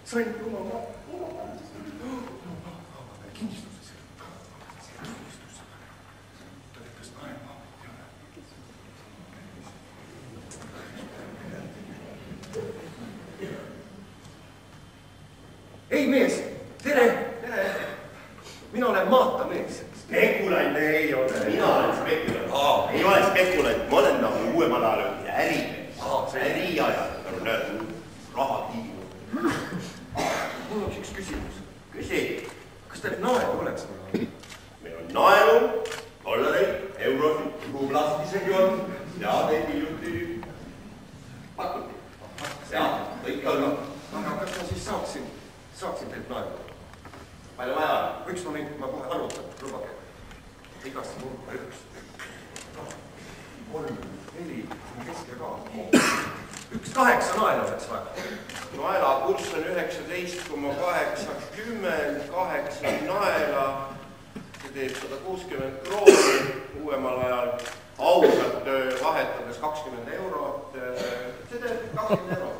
sain oma kinnistuses. Ta ütles naema. Ei mees, tere! Tere! Mina olen maatamees. Spekulant ei ole. Mina olen spekulant. Ei ole spekulant. Ma olen nagu uuemal ajal ärimees. Äriajal. Raha tiimu. Mul on üks küsimus. Küsi. Kas teil naelu oleks? Meil on naelu, dollareid, eurosid, rublast isegi on. Ja neid hiljuti pakuti. Ja, kõik on. Aga kas ma siis saaksin teilt naelu? Palju vaja? Üks moment, ma kohe arvutan, lubage. Igast number 1. 3, 4, keske ka. 1,8 naela oleks vaja. Naela kurss on 19,80, 8 naela. See teeb 160 krooni uuemal ajal. Ausalt vahetades 20 eurot. See teeb 20 eurot.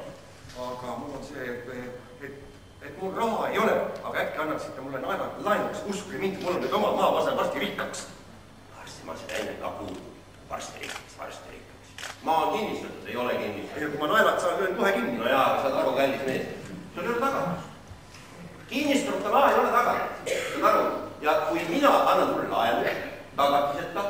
Aga mul on see, et mul raha ei ole, aga äkki annaksite mulle laenuks. Uskuge mind, mul on nüüd oma maa, ma saan varsti rikkaks. Varsti ma seda enne ka kuulnud. Varsti rikkaks. Maa on kinnistatud, ei ole kinnistatud. Ja kui ma naelad saan, löön kohe kinni. No jaa, saad aru, kallis mees. See on tagatis. Kinnistunud maa ei ole tagatis. Saad aru? Ja kui mina annan sulle laenu tagatiseta,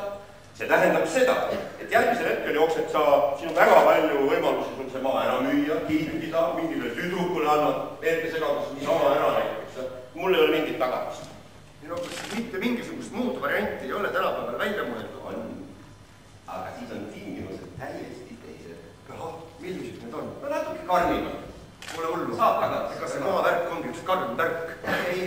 see tähendab seda, et järgmisel hetkel jooksed sa, siin on väga palju võimalusi sul see maa ära müüa, kinkida, mingile tüdrukule annad, meelke segadus niisama ära näiteks. Mul ei ole mingit tagatist. No kas mitte mingisugust muud varianti ei ole tänapäeval välja mõeldud? On. Aga siis on tingimused täiesti teised. Ahah, millised need on? No natuke karmimad. Pole hullu. Saab tagasi. Ega see maavärk ongi üks karm värk. Ei,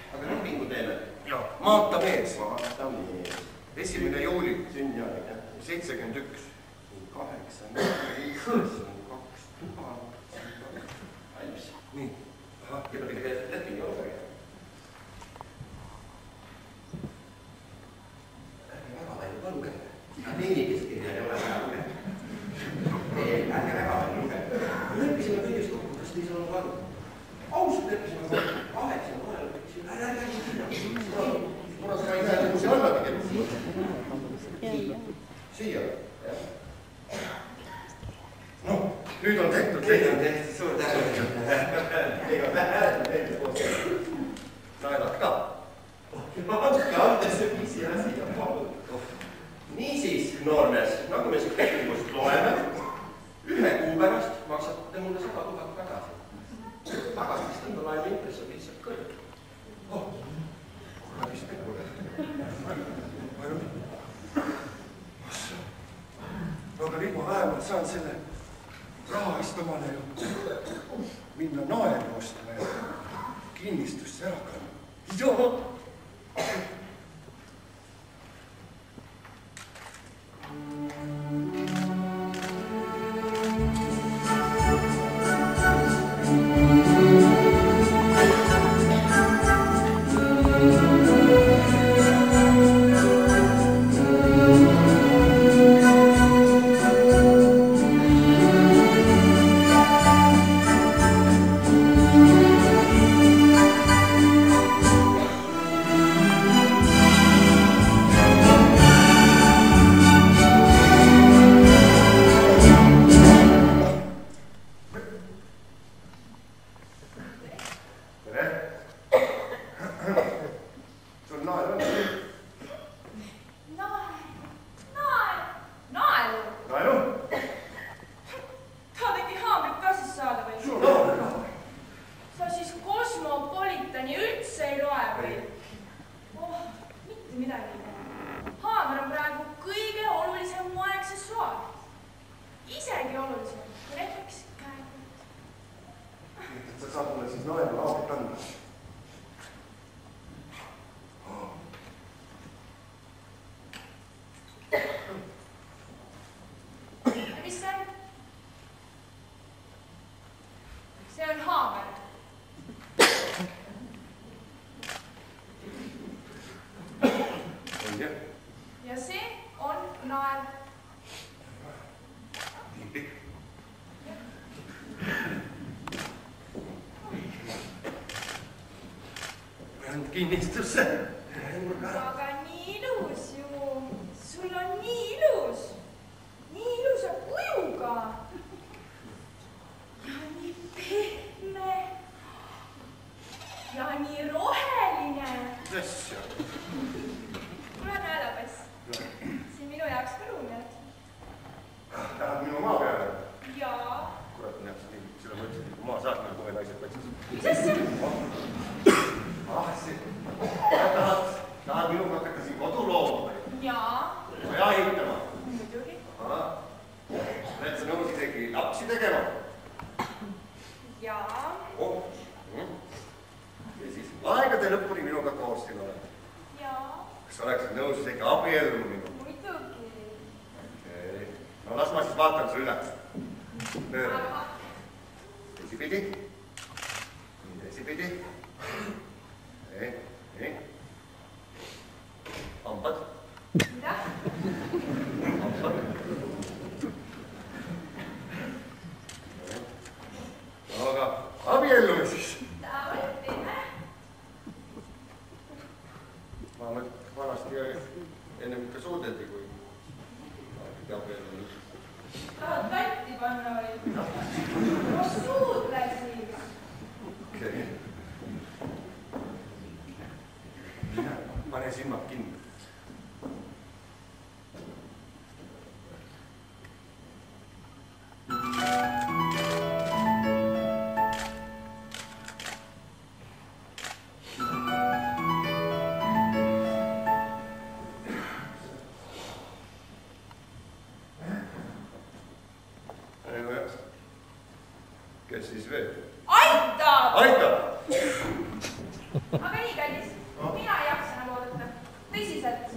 aga nüüd mingu teeme. Jaa, maatamees. Maatamees. 1. juuli. Sünnijaanik, jah. 71. 8, 2 000. Valmis. Nii. Ahah, leping ei ole. Ärge väga palju ka lugeda. Leenikeskirja ei ole vaja lugeda. Ärge väga palju lugeda. Leppisime kõigest kokku, kas teisel on varu? Ausalt leppisime kokku. 8 naela leppisime. Ärge kinna. Kuna sa ei näe, nagu see alla tegema. Siia. No, nüüd on tehtud. Nüüd on tehtud. Suur tänu. Ega hääletud meelde koos. Naelad ka. Andes see pisi asi ja palun. Niisiis, noormees, nagu me siin lepingust loeme, 1 kuu pärast maksate mulle 100 000 tagasi. Tagasist enda laenu intress on lihtsalt kõrge. Kuradi spekulant. Aga nüüd ma vähemalt saan selle raha eest omale ju minna naelu ostma ja kinnistusse ära kanna. Joo! kinnistusse. Aga nii ilus ju. Sul on nii ilus. Nii ilusa kujuga. Ja nii pehme. Ja nii roheline. Asja. Mul on häälepass. Siin minu jaoks ka ruumi on. Tahad minu maa peale? Jaa. Kurat, näeb see nii. Selle mõtlesin, kui maa saad, nagu kohe naised patsas. Mis asja? Tahad minuga hakata siin kodu looma? Jaa. Maja ehitama? Muidugi. Oled sa nõus isegi lapsi tegema? Jaa. Ja siis aegade lõpuni minuga koos siin oled? Jaa. Kas oleksid nõus isegi abiellu minuga? Muidugi. Okei. No las ma siis vaatan su üle. Pööra. Esipidi. Esipidi. Nii. Hambad. Mida? Hambad. Aga abiellume siis. Davai, teeme. Ma mõtlen, vanasti ennem ikka suudeldi, kui abiellume. Tahad katti panna või? No suudle siis. Okei. Pane silmad kinni. Kes siis veel? Aitab! Aitab! Aga nii, kallis, mina ei jaksa nagu oodata. Tõsiselt.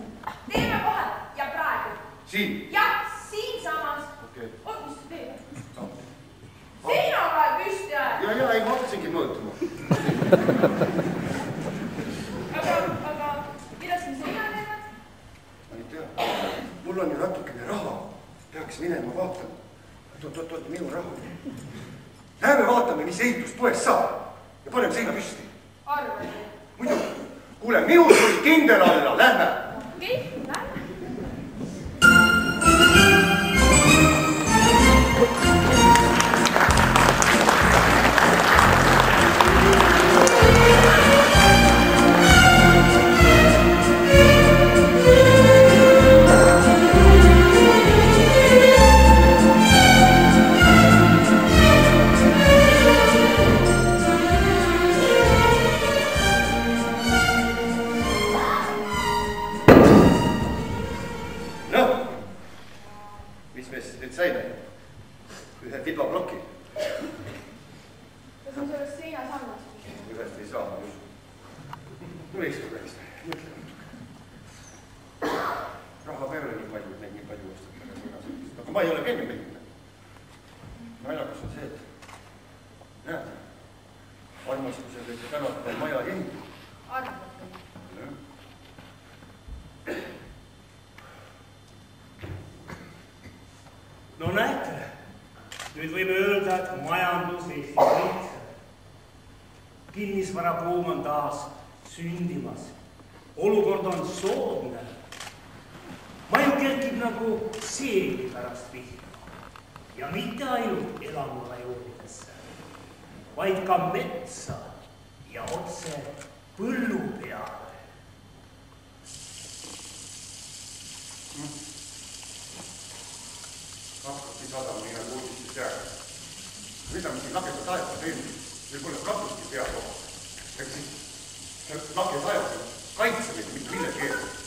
Teeme kohe ja praegu. Siin? Jah, siinsamas. Okei. Oot, mis sa teed? Seina kohe püsti ajad. Ja, ei, ma hakkasingi mõõtuma. Aga mida siin seina teevad? Ma ei tea. Mul on ju natukene raha. Peaks minema vaatama. Oot, minu raha. Lähme vaatame, mis ehituspoes saab. Ja paneme seina püsti. Arvad. Muidu, kuule, minul tuli kindel alla, lähme. Okei, lähme. Ühe tibaploki. Kas on sellest seina saanud? Ühest ei saa. Mul istuda eks. Raha peale nii palju, et neid nii palju ostetakse. Aga ma ei ole keegi mehine. Naljakas on see, et näed, armastusel, et tänapäeval maja ei ehita. Arvad. No näete, nüüd võime öelda, et majandus Eestis lihtsalt. Kinnisvarabuum on taas sündimas. Olukord on soodne. Maju kerkib nagu seegi pärast vihma. Ja mitte ainult elamurajoonidesse, vaid ka metsa ja otse põllu peale. Hakkabki sadama nii nagu uudistes jääga. Mida me siin lageda taeva teeme? Võib-olla katuski peab olema. Eks siis lageda taeva kaitsemine, mitte millegi ees.